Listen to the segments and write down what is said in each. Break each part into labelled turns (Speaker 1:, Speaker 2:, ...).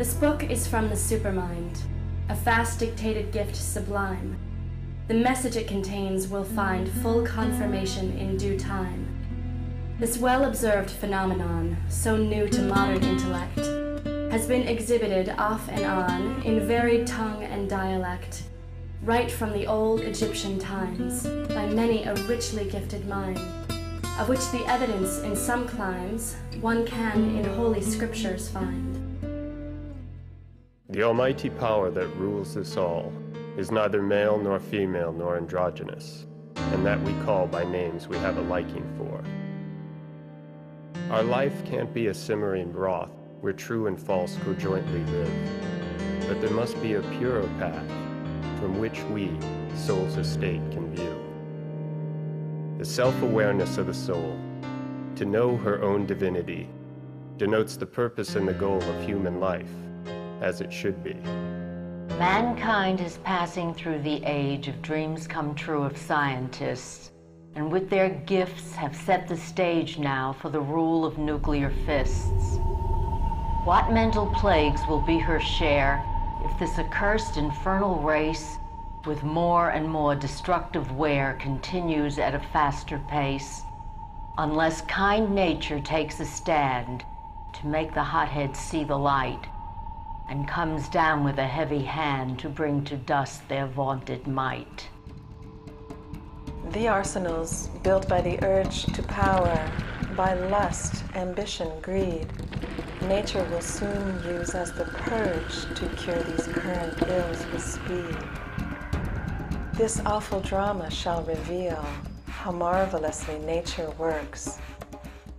Speaker 1: This book is from the Supermind, a fast-dictated gift sublime. The message it contains will find full confirmation in due time. This well-observed phenomenon, so new to modern intellect, has been exhibited off and on in varied tongue and dialect, right from the old Egyptian times, by many a richly gifted mind, of which the evidence in some climes one can in holy scriptures find.
Speaker 2: The almighty power that rules us all is neither male nor female nor androgynous, and that we call by names we have a liking for. Our life can't be a simmering broth where true and false conjointly live, but there must be a purer path from which we, soul's estate, can view. The self-awareness of the soul, to know her own divinity, denotes the purpose and the goal of human life, as it should be.
Speaker 3: Mankind is passing through the age of dreams come true of scientists, and with their gifts have set the stage now for the rule of nuclear fists. What mental plagues will be her share if this accursed infernal race, with more and more destructive wear, continues at a faster pace, unless kind nature takes a stand to make the hotheads see the light, and comes down with a heavy hand to bring to dust their vaunted might.
Speaker 4: The arsenals built by the urge to power, by lust, ambition, greed, nature will soon use as the purge to cure these current ills with speed. This awful drama shall reveal how marvelously nature works,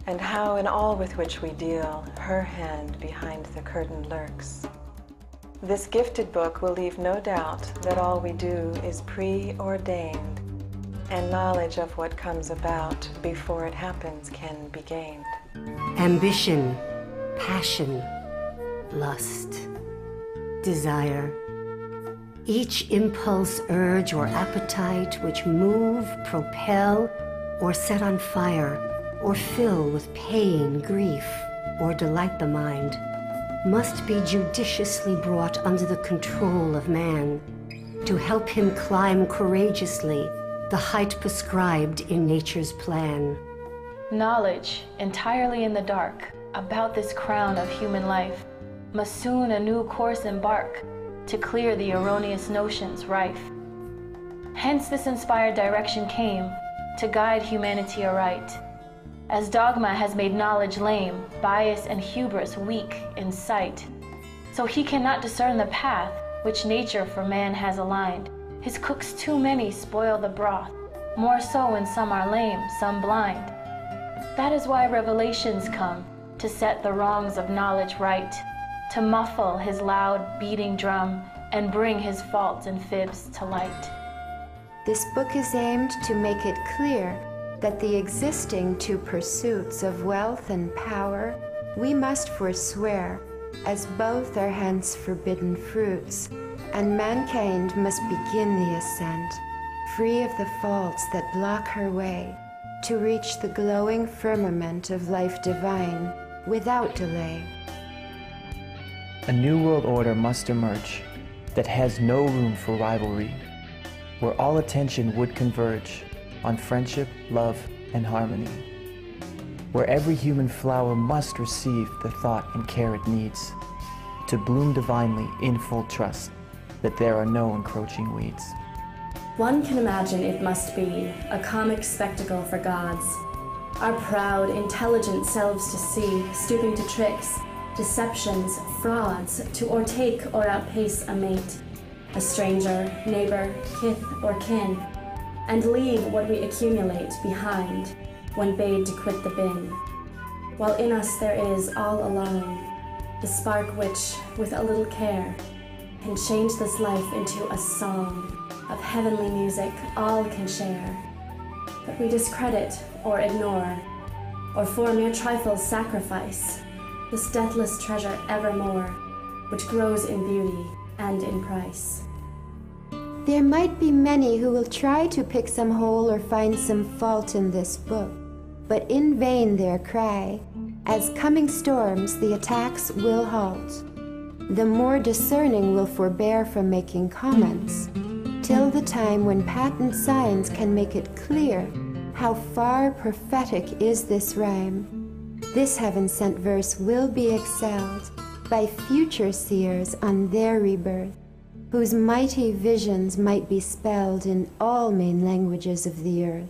Speaker 4: and how in all with which we deal, her hand behind the curtain lurks. This gifted book will leave no doubt that all we do is preordained, and knowledge of what comes about before it happens can be gained.
Speaker 5: Ambition, passion, lust, desire. Each impulse, urge, or appetite which move, propel, or set on fire, or fill with pain, grief, or delight the mind, must be judiciously brought under the control of man to help him climb courageously the height prescribed in nature's plan.
Speaker 6: Knowledge, entirely in the dark, about this crown of human life, must soon a new course embark to clear the erroneous notions rife. Hence this inspired direction came to guide humanity aright. As dogma has made knowledge lame, bias and hubris weak in sight, so he cannot discern the path which nature for man has aligned. His cooks too many spoil the broth, more so when some are lame, some blind. That is why revelations come to set the wrongs of knowledge right, to muffle his loud beating drum and bring his faults and fibs to light.
Speaker 7: This book is aimed to make it clear that the existing two pursuits of wealth and power we must forswear, as both are hence forbidden fruits, and mankind must begin the ascent, free of the faults that block her way, to reach the glowing firmament of life divine without delay.
Speaker 8: A new world order must emerge that has no room for rivalry, where all attention would converge on friendship, love, and harmony, where every human flower must receive the thought and care it needs to bloom divinely in full trust that there are no encroaching weeds.
Speaker 1: One can imagine it must be a comic spectacle for gods, our proud, intelligent selves to see, stooping to tricks, deceptions, frauds, to o'ertake or outpace a mate, a stranger, neighbor, kith, or kin, and leave what we accumulate behind when bade to quit the bin, while in us there is all alone the spark which, with a little care, can change this life into a song of heavenly music all can share, but we discredit or ignore, or for mere trifles sacrifice this deathless treasure evermore, which grows in beauty and in price.
Speaker 7: There might be many who will try to pick some hole or find some fault in this book, but in vain their cry, as coming storms the attacks will halt. the more discerning will forbear from making comments, till the time when patent science can make it clear how far prophetic is this rhyme. This heaven-sent verse will be excelled by future seers on their rebirth, whose mighty visions might be spelled in all main languages of the earth.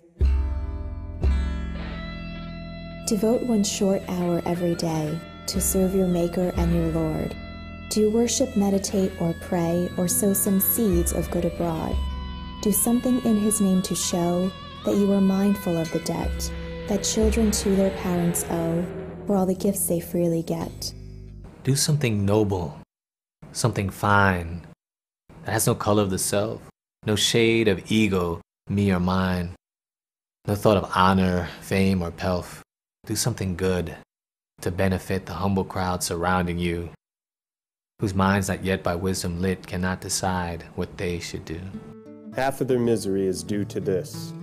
Speaker 9: Devote 1 short hour every day to serve your Maker and your Lord. Do worship, meditate, or pray, or sow some seeds of good abroad. Do something in His name to show that you are mindful of the debt that children to their parents owe for all the gifts they freely get.
Speaker 10: Do something noble, something fine, that has no color of the self, no shade of ego, me or mine, no thought of honor, fame, or pelf. Do something good to benefit the humble crowd surrounding you, whose minds not yet by wisdom lit cannot decide what they should do.
Speaker 2: Half of their misery is due to this.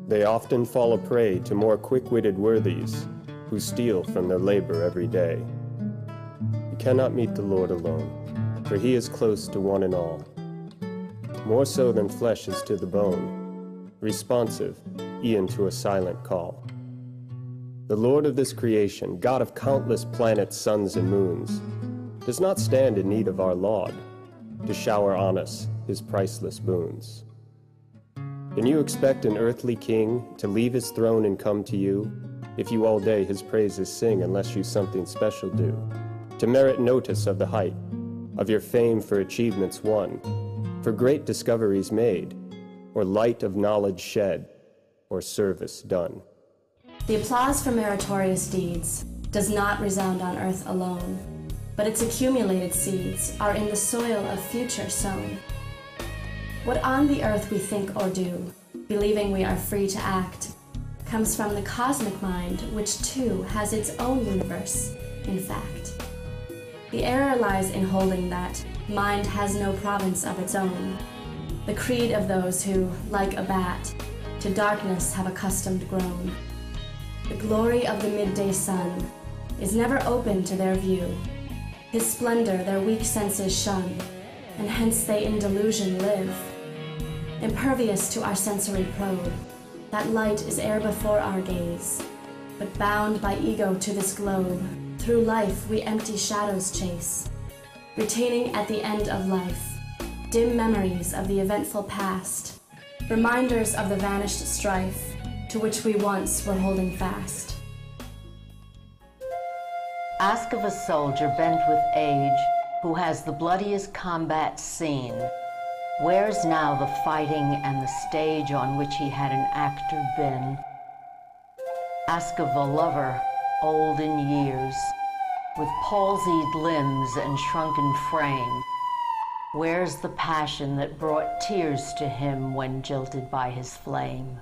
Speaker 2: They often fall a prey to more quick-witted worthies who steal from their labor every day. You cannot meet the Lord alone, for He is close to one and all, more so than flesh is to the bone, responsive e'en to a silent call. The Lord of this creation, God of countless planets, suns, and moons, does not stand in need of our laud to shower on us His priceless boons. Can you expect an earthly king to leave his throne and come to you, if you all day His praises sing unless you something special do, to merit notice of the height of your fame for achievements won, for great discoveries made, or light of knowledge shed, or service done?
Speaker 1: The applause for meritorious deeds does not resound on earth alone, but its accumulated seeds are in the soil of future sown. What on the earth we think or do, believing we are free to act, comes from the cosmic mind, which too has its own universe, in fact. The error lies in holding that mind has no province of its own, the creed of those who, like a bat, to darkness have accustomed grown. The glory of the midday sun is never open to their view. His splendor their weak senses shun, and hence they in delusion live. Impervious to our sensory probe, that light is e'er before our gaze, but bound by ego to this globe, through life we empty shadows chase, retaining at the end of life dim memories of the eventful past, reminders of the vanished strife to which we once were holding fast.
Speaker 3: Ask of a soldier bent with age, who has the bloodiest combat seen, where's now the fighting and the stage on which he had an actor been? Ask of a lover, old in years, with palsied limbs and shrunken frame, where's the passion that brought tears to him when jilted by his flame?